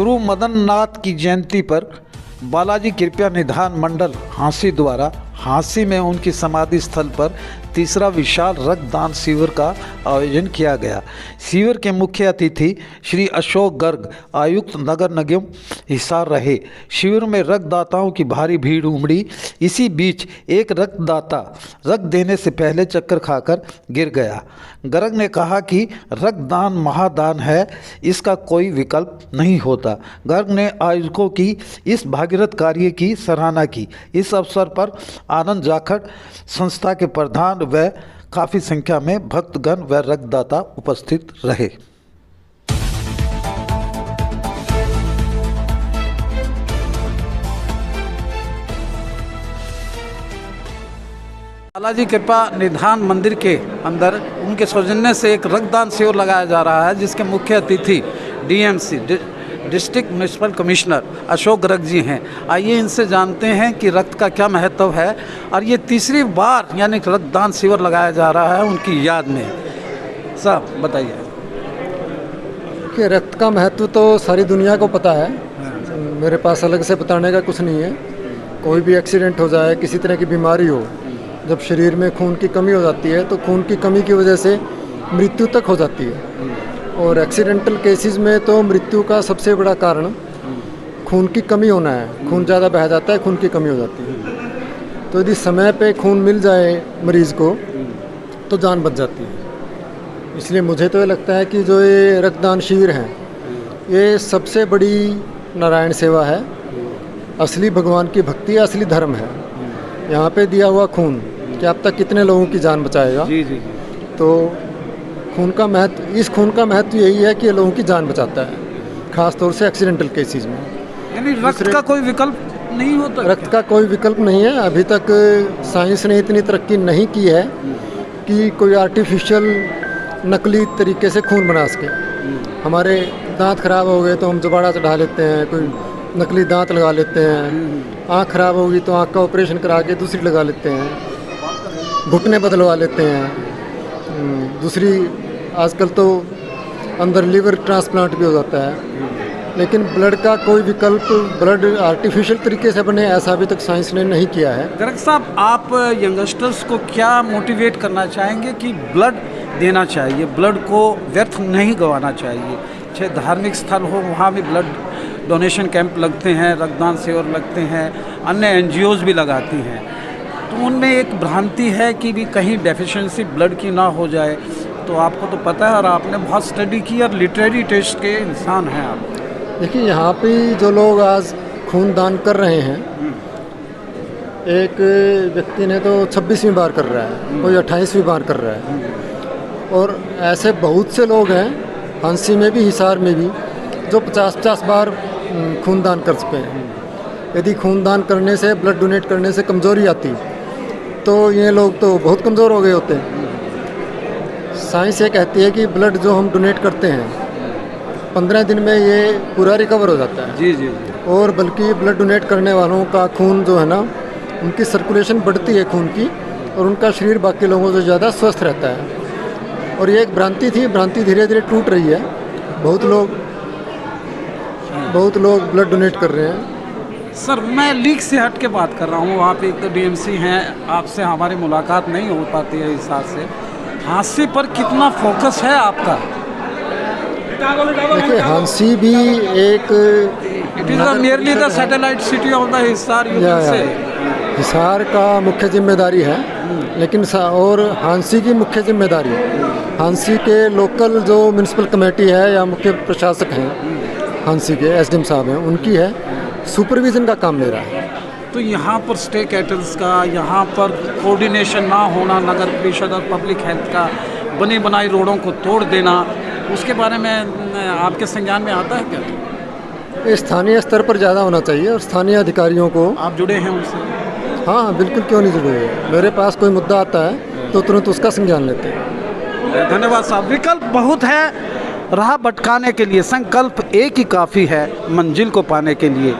गुरु मदन नाथ की जयंती पर बालाजी कृपया निधान मंडल हांसी द्वारा हांसी में उनकी समाधि स्थल पर तीसरा विशाल रक्तदान शिविर का आयोजन किया गया। शिविर के मुख्य अतिथि श्री अशोक गर्ग, आयुक्त नगर निगम हिसार रहे। शिविर में रक्तदाताओं की भारी भीड़ उमड़ी। इसी बीच एक रक्तदाता रक्त देने से पहले चक्कर खाकर गिर गया। गर्ग ने कहा कि रक्तदान महादान है, इसका कोई विकल्प नहीं होता। गर्ग ने आयोजकों की इस भागीरथ कार्य की सराहना की। इस अवसर पर आनंद जाखड़ संस्था के प्रधान व काफ़ी संख्या में भक्तगण व रक्तदाता उपस्थित रहे। बालाजी कृपा निधान मंदिर के अंदर उनके सौजन्य से एक रक्तदान शिविर लगाया जा रहा है, जिसके मुख्य अतिथि DMC district municipal commissioner Ashok Garg ji हैं। आइए इनसे जानते हैं कि रक्त का क्या महत्व है और ये तीसरी बार यानी रक्तदान शिविर लगाया जा रहा है उनकी याद में। साहब बताइए कि रक्त का महत्व तो सारी दुनिया को पता है, मेरे पास अलग से बताने का कुछ नहीं है। कोई भी एक्सीडेंट हो जाए, किसी तरह की बीमारी हो, जब शरीर में खून की कमी हो जाती है तो खून की कमी की वजह से मृत्यु तक हो जाती है। और एक्सीडेंटल केसेस में तो मृत्यु का सबसे बड़ा कारण खून की कमी होना है। खून ज़्यादा बह जाता है, खून की कमी हो जाती है। तो यदि समय पे खून मिल जाए मरीज़ को तो जान बच जाती है। इसलिए मुझे तो ये लगता है कि जो ये रक्तदान शिविर हैं, ये सबसे बड़ी नारायण सेवा है। असली भगवान की भक्ति, असली धर्म है। यहाँ पे दिया हुआ खून क्या अब तक कितने लोगों की जान बचाएगा। जी जी। तो खून का महत्व, इस खून का महत्व यही है कि ये लोगों की जान बचाता है, ख़ास तौर से एक्सीडेंटल केसेस में। यानी रक्त का कोई विकल्प नहीं होता? रक्त का कोई विकल्प नहीं है। अभी तक साइंस ने इतनी तरक्की नहीं की है कि कोई आर्टिफिशियल नकली तरीके से खून बना सके। हमारे दांत खराब हो गए तो हम जुबाड़ा चढ़ा लेते हैं, कोई नकली दांत लगा लेते हैं। आँख खराब होगी तो आँख का ऑपरेशन करा के दूसरी लगा लेते हैं। घुटने बदलवा लेते हैं। दूसरी आजकल तो अंदर लीवर ट्रांसप्लांट भी हो जाता है। लेकिन ब्लड का कोई विकल्प, ब्लड आर्टिफिशियल तरीके से बने, ऐसा अभी तक साइंस ने नहीं किया है। गर्ग साहब, आप यंगस्टर्स को क्या मोटिवेट करना चाहेंगे कि ब्लड देना चाहिए, ब्लड को व्यर्थ नहीं गंवाना चाहिए? चाहे धार्मिक स्थल हो, वहाँ भी ब्लड डोनेशन कैंप लगते हैं, रक्तदान शिविर लगते हैं, अन्य एनजीओज़ भी लगाती हैं। तो उनमें एक भ्रांति है कि भी कहीं डेफिशिएंसी ब्लड की ना हो जाए। तो आपको तो पता है और आपने बहुत स्टडी की और लिटरेरी टेस्ट के इंसान हैं आप। देखिए, यहाँ पे जो लोग आज खून दान कर रहे हैं, एक व्यक्ति ने तो 26वीं बार कर रहा है, कोई 28वीं बार कर रहा है। और ऐसे बहुत से लोग हैं, हांसी में भी, हिसार में भी, जो 50-50 बार खून दान कर चुके हैं। यदि खून दान करने से, ब्लड डोनेट करने से कमज़ोरी आती तो ये लोग तो बहुत कमज़ोर हो गए होते हैं। साइंस ये कहती है कि ब्लड जो हम डोनेट करते हैं 15 दिन में ये पूरा रिकवर हो जाता है। जी जी। और बल्कि ब्लड डोनेट करने वालों का खून जो है ना, उनकी सर्कुलेशन बढ़ती है खून की, और उनका शरीर बाकी लोगों से ज़्यादा स्वस्थ रहता है। और ये एक भ्रांति थी, भ्रांति धीरे धीरे टूट रही है। बहुत लोग ब्लड डोनेट कर रहे हैं। सर, मैं लीग से हट के बात कर रहा हूँ। आप एक तो डीएमसी हैं, आपसे हमारी मुलाकात नहीं हो पाती है इस हिसाब से। हांसी पर कितना फोकस है आपका? देखिए, हांसी भी एक, it is nearly the satellite city of the Hisar, you can say. Hisar का मुख्य जिम्मेदारी है, लेकिन और हांसी की मुख्य जिम्मेदारी, हांसी के लोकल जो म्यूनिसिपल कमेटी है या मुख्य प्रशासक हैं हांसी के, एसडीएम साहब हैं, उनकी है, सुपरविज़न का काम ले रहा है। तो यहाँ पर स्टेक एटल्स का, यहाँ पर कोऑर्डिनेशन ना होना नगर परिषद और पब्लिक हेल्थ का, बनी बनाई रोडों को तोड़ देना, उसके बारे में आपके संज्ञान में आता है क्या? स्थानीय स्तर पर ज़्यादा होना चाहिए और स्थानीय अधिकारियों को। आप जुड़े हैं उनसे? हाँ, बिल्कुल, क्यों नहीं जुड़े हुए। मेरे पास कोई मुद्दा आता है तो तुरंत उसका संज्ञान लेते हैं। धन्यवाद साहब। विकल्प बहुत है राह भटकाने के लिए, संकल्प एक ही काफ़ी है मंजिल को पाने के लिए।